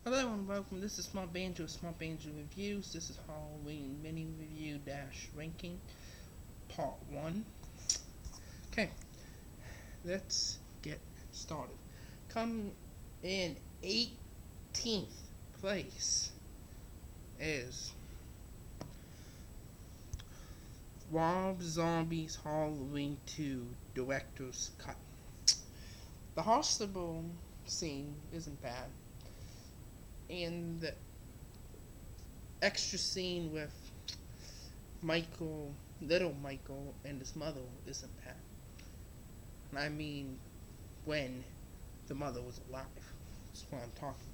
Hello and welcome. This is Small Banjo Reviews. This is Halloween Mini Review Dash Ranking Part 1. Okay, let's get started. Coming in 18th place is Rob Zombie's Halloween 2 Director's Cut. The hospital scene isn't bad, and the extra scene with little Michael, and his mother isn't bad. I mean, when the mother was alive. That's what I'm talking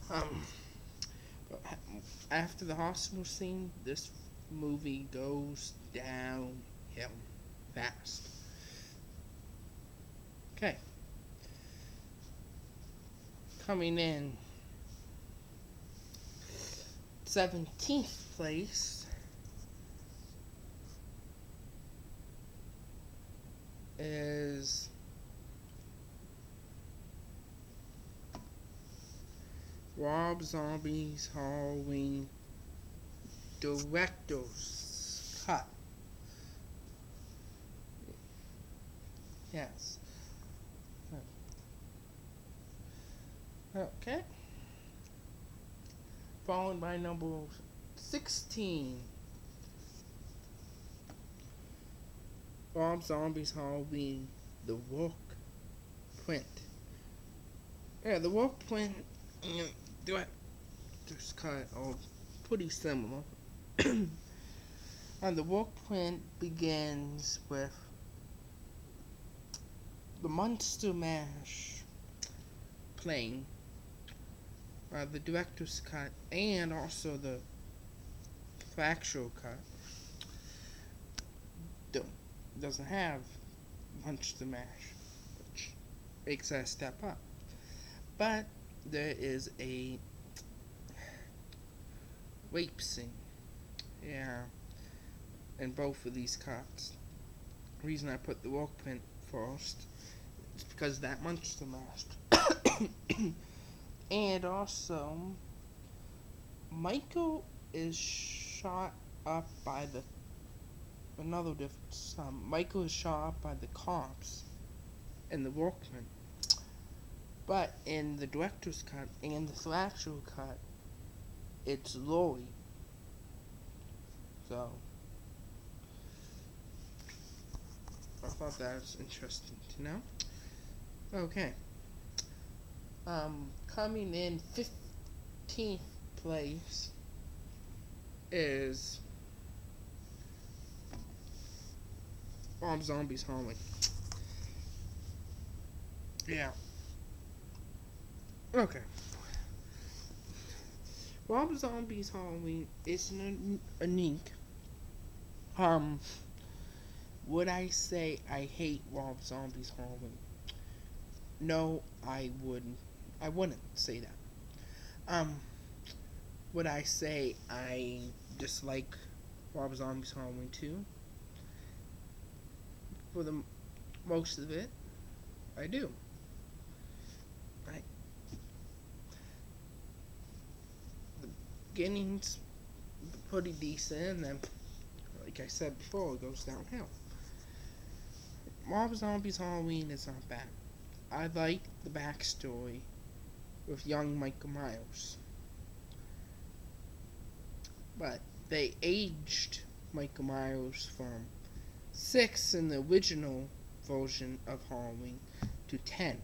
about. But after the hospital scene, this movie goes downhill fast. Okay. Coming in 17th place is Rob Zombie's Halloween Director's Cut. Yes. Okay. Followed by number 16. Rob Zombie's Halloween, The Work Print. Yeah, The Work Print and Director's Cut are pretty similar. And The Work Print begins with the Monster Mash playing, the Director's Cut, and also the Fractual Cut. Doesn't have Monster Mash, which makes that a step up. But there is a rape scene, in both of these cuts. The reason I put The Work Print first is because of that Monster Mash. And also, Michael is shot up by another difference. Michael is shot up by the cops in The Work Print. But in the Director's Cut and the Fractual Cut, it's Lori. So, I thought that was interesting to know. Okay. Coming in 15th place is Rob Zombie's Halloween. Yeah. Okay. Rob Zombie's Halloween is unique. Would I say I hate Rob Zombie's Halloween? No, I wouldn't. I wouldn't say that. Would I say I dislike Rob Zombie's Halloween 2? For the most of it, I do. The beginning's pretty decent, and then, like I said before, it goes downhill. Rob Zombie's Halloween is not bad. I like the backstory with young Michael Myers. But they aged Michael Myers from 6 in the original version of Halloween to 10.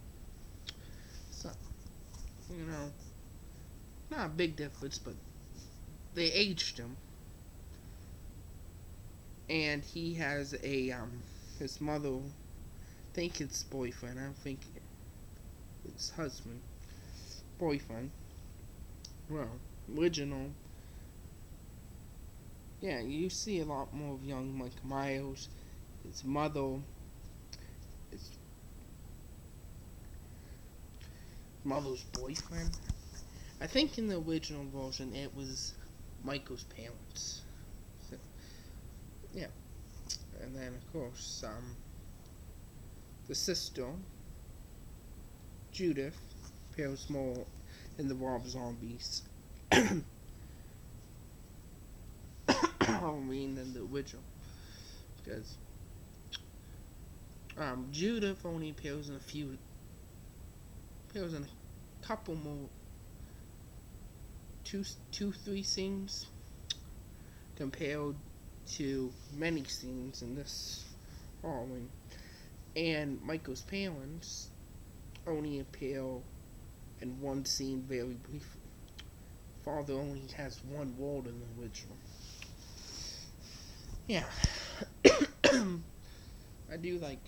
So, not a big difference, but they aged him. And he has his mother, I think it's boyfriend, I don't think it's husband, boyfriend. Well, original. Yeah, you see a lot more of young Michael Myers. His mother, his mother's boyfriend. I think in the original version it was Michael's parents. So, yeah. And then of course, the sister, Judith, appears more in the Rob Zombies Halloween than the original, because Judith only appears in a couple more, three scenes compared to many scenes in this Halloween. And Michael's parents only appear in one scene very briefly. Father only has one word in the original. Yeah. I do like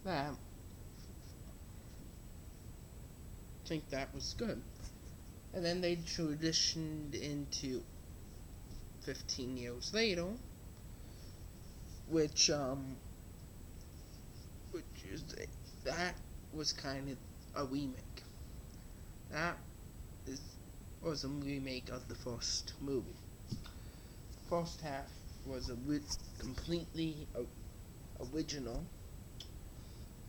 that. Think that was good. And then they transitioned into 15 years later, which is that was kind of a remake. That was a remake of the first movie. First half was completely original,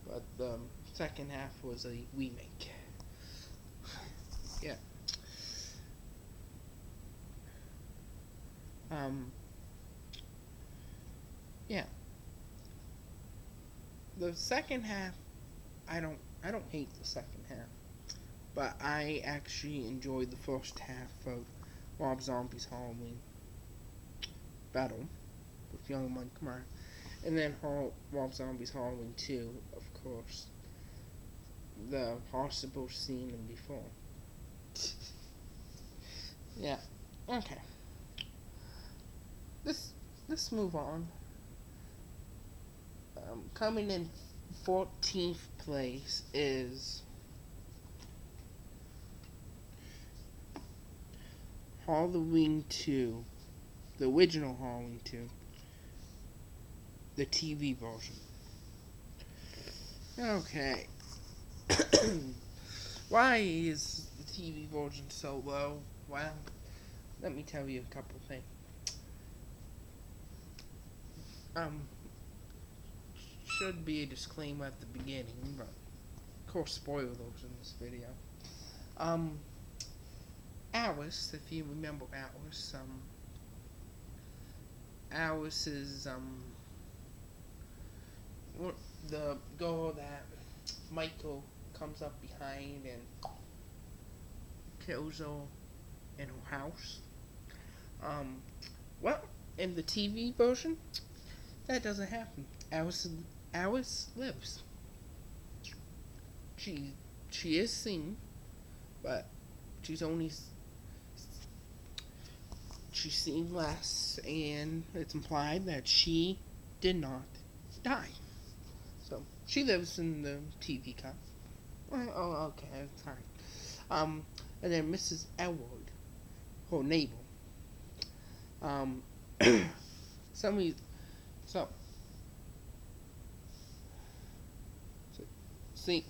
but the second half was a remake. Yeah. Yeah. The second half, I don't hate the second half, but I actually enjoyed the first half of Rob Zombie's Halloween Battle with Young Mike Myers, and then Rob Zombie's Halloween 2, of course, the hospital scene and before. Yeah. Okay. Let's move on. Coming in 14th place is Halloween 2, the original Halloween 2, the TV version. Okay. Why is the TV version so low? Well, let me tell you a couple things. Should be a disclaimer at the beginning, but of course spoilers in this video. Alice, if you remember Alice, Alice is the girl that Michael comes up behind and kills her in her house. Well, in the TV version, that doesn't happen. Alice lives. She is seen, but she's seen less, and it's implied that she did not die. So she lives in the TV cut. Oh, okay, sorry. And then Mrs. Elwood, her neighbor. See,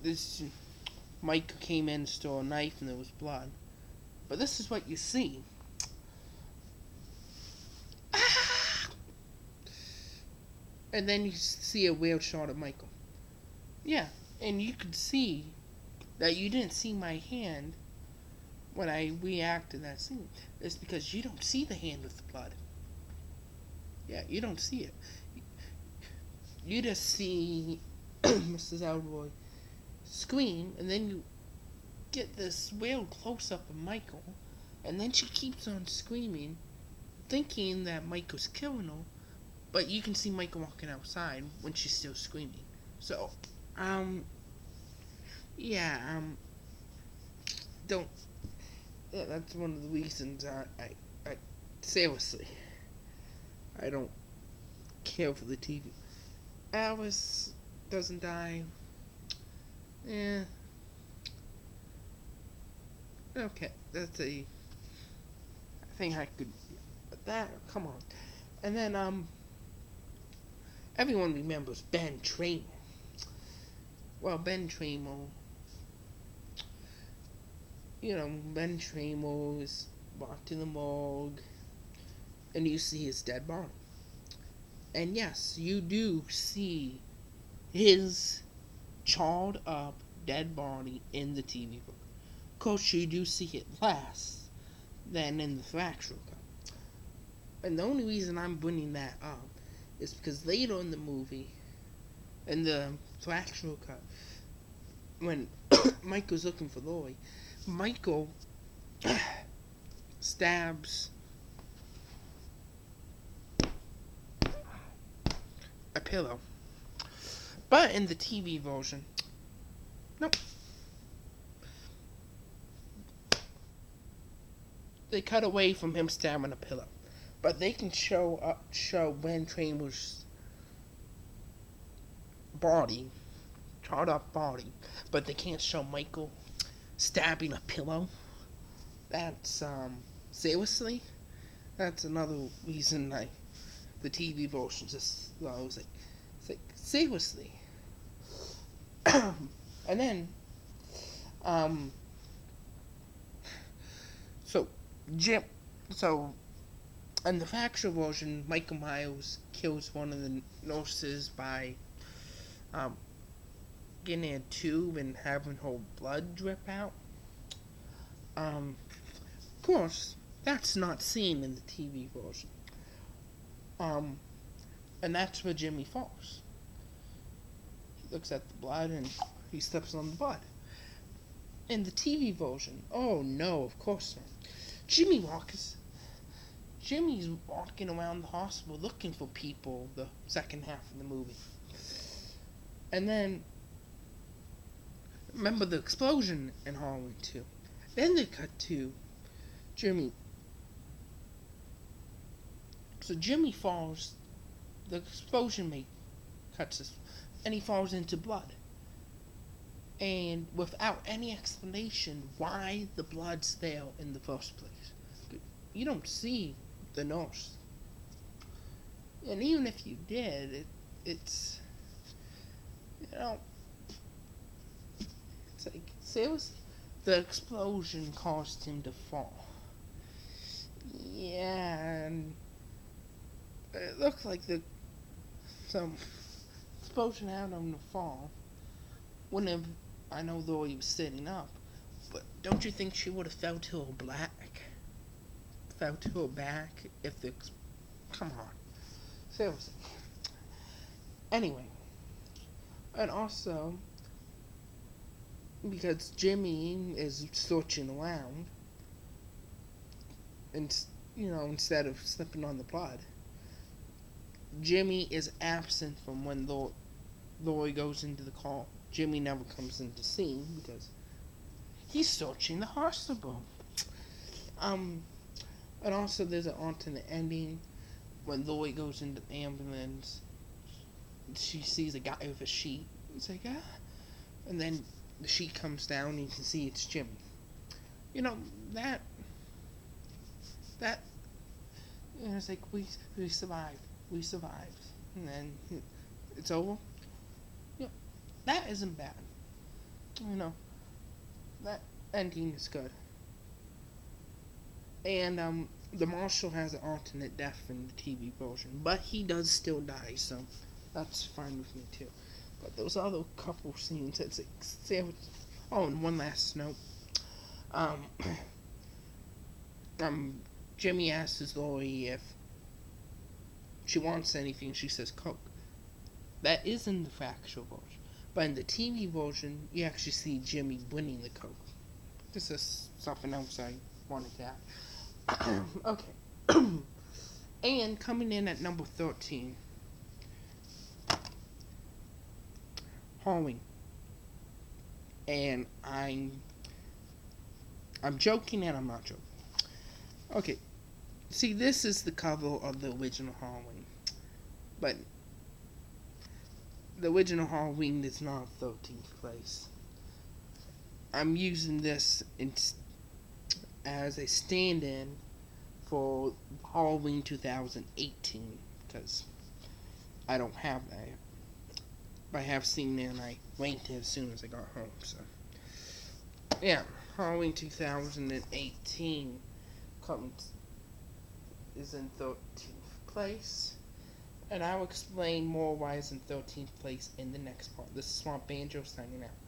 this Mike came in, stole a knife, and there was blood. But this is what you see. And then you see a weird shot of Michael. Yeah, and you could see that you didn't see my hand when I reacted to that scene. It's because you don't see the hand with the blood. Yeah, you don't see it. You just see Mrs. Elwood scream, and then you get this weird close-up of Michael, and then she keeps on screaming, thinking that Michael's killing her, but you can see Michael walking outside when she's still screaming. So, don't. Yeah, that's one of the reasons I seriously, I don't care for the TV. Alice doesn't die. Yeah. Okay, that's I think I could. That, come on. And then, everyone remembers Ben Tramer. Well, Ben Tramer, Ben Tramer is brought to the morgue, and you see his dead body. And yes, you do see his charred up dead body in the TV book. Of course, you do see it less than in the factual cut. And the only reason I'm bringing that up is because later in the movie, in the factual cut, when Michael's looking for Lori, Michael stabs a pillow. But in the TV version, nope. They cut away from him stabbing a pillow. But they can show Ben Tramer's body, charred up body, but they can't show Michael stabbing a pillow. That's seriously? That's another reason the TV version just I was like seriously. And then so in the factual version, Michael Myers kills one of the nurses by getting a tube and having her blood drip out. Of course, that's not seen in the TV version. And that's where Jimmy falls. He looks at the blood and he steps on the blood. In the TV version, oh no, of course not. Jimmy's walking around the hospital looking for people the second half of the movie. And then, remember the explosion in Halloween 2. Then they cut to Jimmy. So Jimmy falls, the explosion cuts us, and he falls into blood. And without any explanation why the blood's there in the first place. You don't see the nurse. And even if you did, it's it's like, seriously? The explosion caused him to fall. Yeah, and it looks like some explosion had him to fall. Wouldn't have, I know though he was sitting up, but don't you think she would have fell to her back if come on. Seriously. Anyway. And also, because Jimmy is searching around, and instead of slipping on the blood, Jimmy is absent from when Lori goes into the call. Jimmy never comes into scene because he's searching the hospital. And also there's an alternate ending when Lori goes into the ambulance. She sees a guy with a sheet. It's like, ah. And then the sheet comes down and you can see it's Jimmy. That it's like, we survived. We survived. And then it's over. That isn't bad. That ending is good. And the marshal has an alternate death in the TV version, but he does still die, so that's fine with me too. But those other couple scenes, it's like, oh, and one last note. Jimmy asks Lori if she wants anything. She says Coke. That is in the factual version, but in the TV version, you actually see Jimmy winning the Coke. This is something else I wanted to add. Okay. And coming in at number 13, Halloween. And I'm joking and I'm not joking. Okay. See, this is the cover of the original Halloween. But the original Halloween is not 13th place. I'm using this as a stand-in for Halloween 2018 because I don't have that. But I have seen it and I ranked it as soon as I got home. So yeah, Halloween 2018 is in 13th place, And I'll explain more why it's in 13th place in the next part. This is Swamp Banjo signing out.